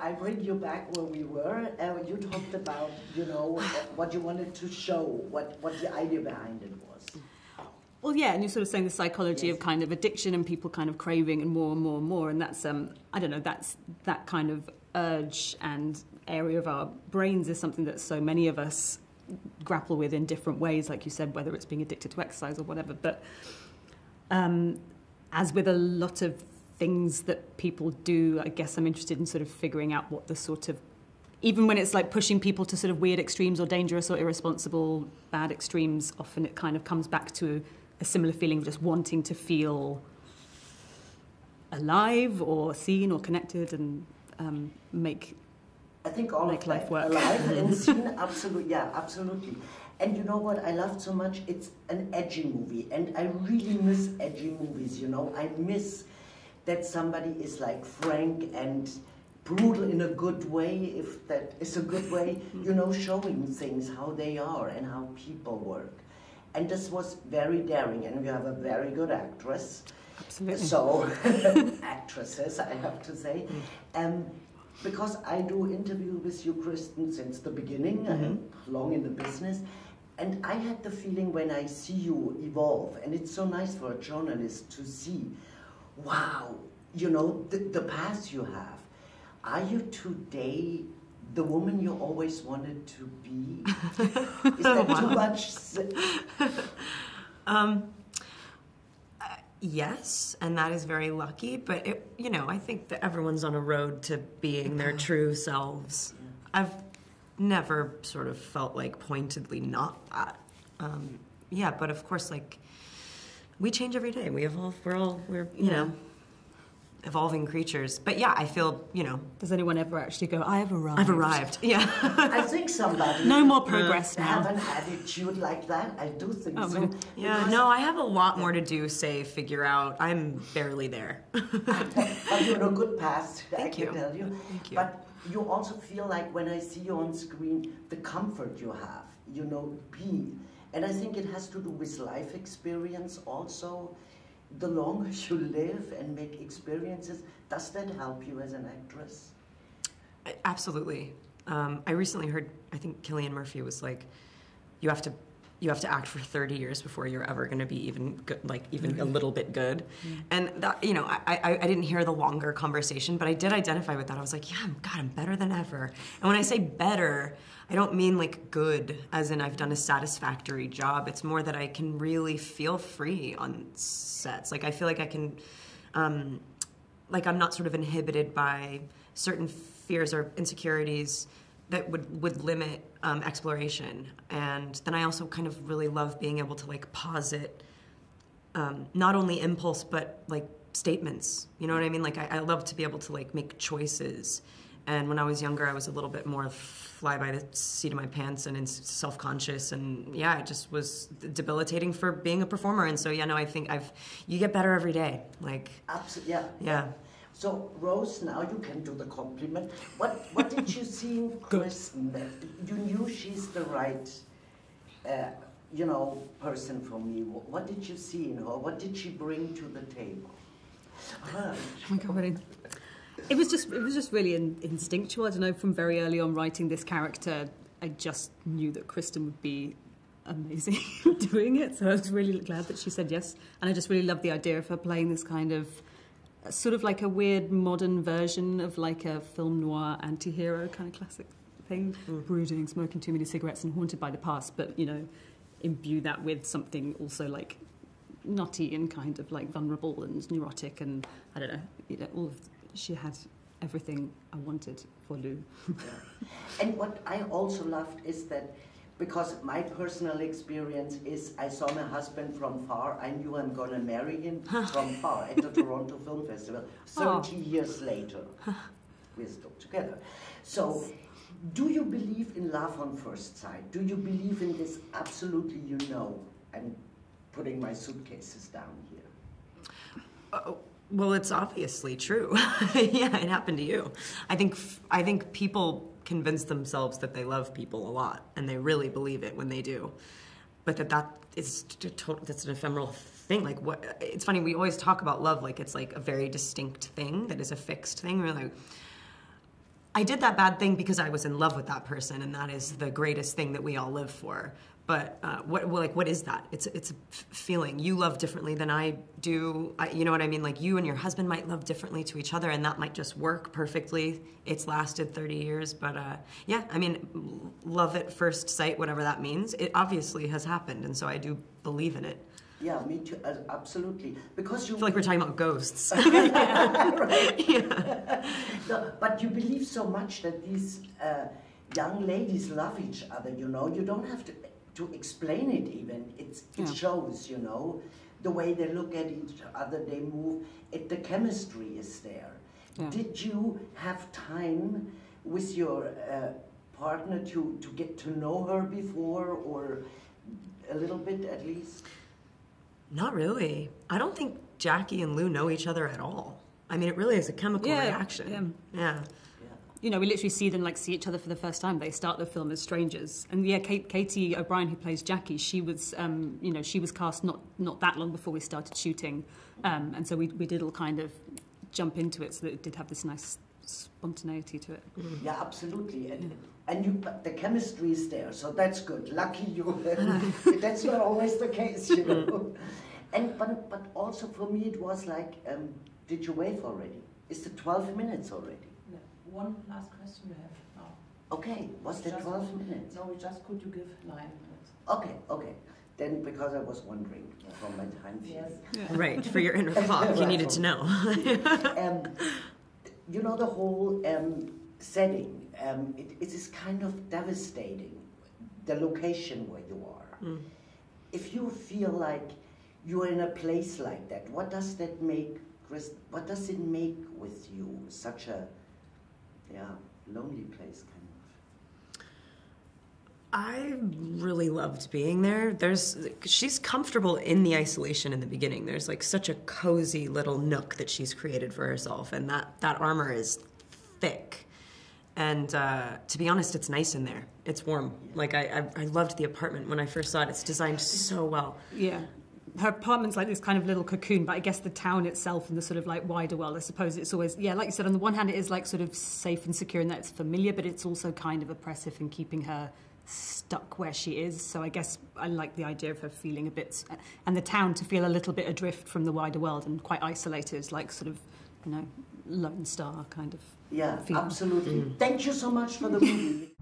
I bring you back where we were, and you talked about, you know, what you wanted to show, what the idea behind it was. Well, yeah, and you're sort of saying the psychology of kind of addiction and people kind of craving and more and more and more, and that's, I don't know, that's that kind of urge and area of our brains is something that so many of us grapple with in different ways, like you said, whether it's being addicted to exercise or whatever. But as with a lot of things that people do, I guess I'm interested in sort of figuring out what the sort of, even when it's like pushing people to sort of weird extremes or dangerous or irresponsible, bad extremes, often it kind of comes back to a similar feeling of just wanting to feel alive or seen or connected and make I think all make of life that, work. alive and seen, absolutely, yeah, absolutely. And you know what I loved so much? It's an edgy movie, and I really miss edgy movies, you know? I miss that somebody is like frank and brutal in a good way, if that is a good way, you know, showing things, how they are and how people work. And this was very daring, and you have a very good actress. Absolutely. So, actresses, I have to say. Because I do interview with you, Kristen, since the beginning, I'm long in the business, and I had the feeling when I see you evolve, and it's so nice for a journalist to see, wow, you know, the path you have. Are you today the woman you always wanted to be? Is that too much? Yes, and that is very lucky, but it, you know, I think that everyone's on a road to being their true selves. I've never sort of felt like pointedly not that. Yeah, but of course, like, we change every day. We evolve. We're you know, evolving creatures. But yeah, I feel, you know. Does anyone ever actually go, I have arrived? I've arrived. Yeah. I think somebody No more progress now. have an attitude like that. I do think so. Yeah, no, I have a lot more to do, say, figure out. I'm barely there. But you're on a good path, I can tell you. Thank you. But you also feel like when I see you on screen, the comfort you have, you know, and I think it has to do with life experience also. The longer you live and make experiences, does that help you as an actress? Absolutely. I recently heard, I think Cillian Murphy was like, you have to act for 30 years before you're ever going to be even good, like even a little bit good. And that, you know, I didn't hear the longer conversation, but I did identify with that. I was like, yeah, God, I'm better than ever. And when I say better, I don't mean like good, as in I've done a satisfactory job. It's more that I can really feel free on sets. Like I feel like I can, like I'm not sort of inhibited by certain fears or insecurities that would limit exploration. And then I also kind of really love being able to like posit not only impulse but like statements. You know what I mean? Like I love to be able to like make choices. And when I was younger, I was a little bit more fly by the seat of my pants and self-conscious, and yeah, it just was debilitating for being a performer. And so yeah, no, I think you get better every day. Like absolutely, yeah. Yeah. So Rose, now you can do the compliment. What did you see in Kristen that you knew she's the right, you know, person for me? What did you see in her? What did she bring to the table? Oh my God, it was just really instinctual. I don't know, from very early on writing this character, I just knew that Kristen would be amazing doing it. So I was really glad that she said yes. And I just really loved the idea of her playing this kind of, sort of like a weird modern version of like a film noir anti-hero kind of classic thing. Brooding, smoking too many cigarettes and haunted by the past. But, you know, imbue that with something also like nutty and kind of like vulnerable and neurotic and, I don't know, you know, all of... She had everything I wanted for Lou. And what I also loved is that, because my personal experience is I saw my husband from far, I knew I'm going to marry him from far at the Toronto Film Festival. 30 years later, we're still together. So, do you believe in love on first sight? Do you believe in this absolutely, you know? I'm putting my suitcases down here. Well, it's obviously true. Yeah, it happened to you. I think people convince themselves that they love people a lot, and they really believe it when they do. But that's an ephemeral thing. Like, what? It's funny, we always talk about love like it's like a very distinct thing that is a fixed thing. We're like, I did that bad thing because I was in love with that person, and that is the greatest thing that we all live for. But what is that? It's a feeling. You love differently than I do. You know what I mean? Like, you and your husband might love differently to each other, and that might just work perfectly. It's lasted 30 years, but yeah, I mean, love at first sight, whatever that means, it obviously has happened, and so I do believe in it. Yeah, me too, absolutely. Because you I feel like we're talking about ghosts. Right. Yeah. No, but you believe so much that these young ladies love each other, you know. You don't have to explain it even. It shows, you know, the way they look at each other, they move. The chemistry is there. Yeah. Did you have time with your partner to get to know her before, or a little bit at least? Not really. I don't think Jackie and Lou know each other at all. I mean, it really is a chemical reaction. Yeah. You know, we literally see them see each other for the first time. They start the film as strangers, and yeah, Katie O'Brien, who plays Jackie, she was, you know, she was cast not that long before we started shooting, and so we did all kind of jump into it, so that it did have this nice spontaneity to it. Yeah, absolutely, and the chemistry is there, so that's good. Lucky you. That's not always the case, you know. And but also for me it was like, did you wave already? Is it 12 minutes already? One last question we have now. Okay, was there 12 minutes? No, we just could you give 9 minutes? Okay. Then, because I was wondering from my time view. Yes. Yeah. Right, for your inner clock, you needed to know. You know, the whole setting, it is kind of devastating, the location where you are. Mm. If you feel like you're in a place like that, what does that make, what does it make with you, such a lonely place, kind of? I really loved being there. She's comfortable in the isolation in the beginning. There's such a cozy little nook that she's created for herself, and that armor is thick. And to be honest, it's nice in there. It's warm. I loved the apartment when I first saw it. It's designed so well. Yeah. Her apartment's like this kind of little cocoon, but I guess the town itself and the sort of wider world, I suppose it's always, like you said, on the one hand it is sort of safe and secure in that it's familiar, but it's also kind of oppressive in keeping her stuck where she is. So I guess I like the idea of her feeling a bit, and the town to feel a little bit adrift from the wider world and quite isolated, like sort of, you know, Lone Star kind of feeling. Absolutely. Thank you so much for the movie.